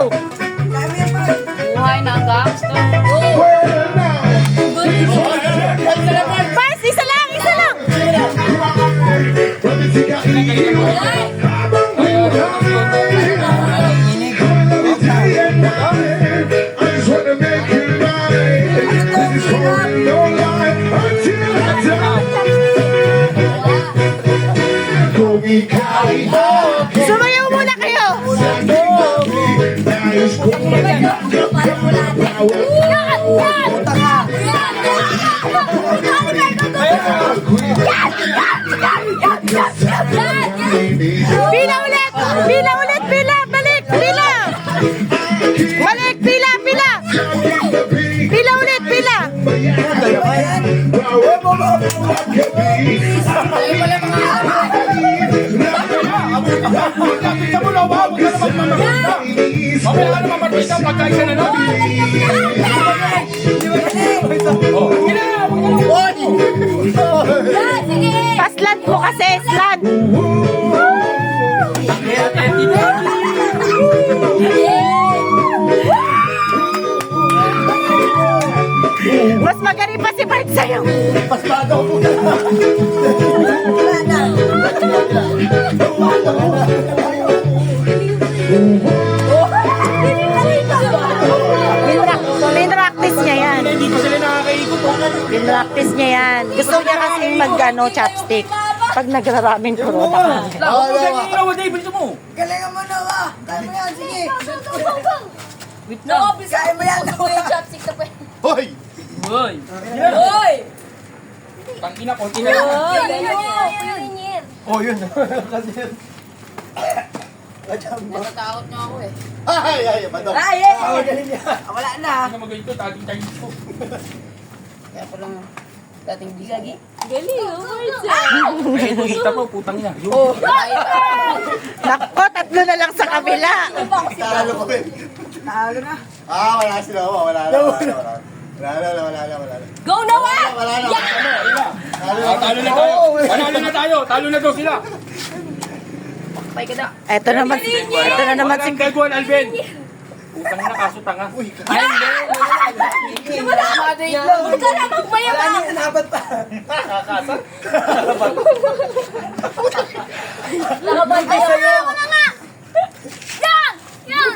Buhay na ang gangster. Pars, isa lang, isa lang. Sumayaw muna kayo. Pila ulit! Pila ulit! Pila! Balik! Pila! Balik! Pila! Pila! Pila ulit! Pila! Paslan po kasi! Slan! Mas magaling pa si Bart sa'yo. Pasmado ko na. Pinractice niya yan. Hindi pa sila nakakaikot. Pinractice niya yan. Gusto niya kasi mag-ano, chopstick. Pag nagraramen ko ro. Galingan mo na ka! Kaya mo yan, sige! Wait lang. Kaya mo yan! Hoy! Hoy. Hoy! Tangina ko. Oh, yun. Kasi yun. Natatakot niya ako eh. Ay, madam. Ay, wala na! Hindi na magaling ito, taging ko. Kaya ko lang dating bisagi. Galing oh. Ay, ito kita mo, putang ina. Oh! Nako, tatlo na lang sa kabila. Talo ko rin. Talo na! Wala sila. Wala na. Go na wa! Wala na. Talo na tayo. Panalo na tayo. Talo na daw sila. Pay ka na. Ito na naman si Gagawin, Alvin. Putang ina, kaso tanga. Ay, hindi. Huwag ka na magmayaman. Dapat pa! Kakasar. Nakabantay ako na nga. Yan! Yan!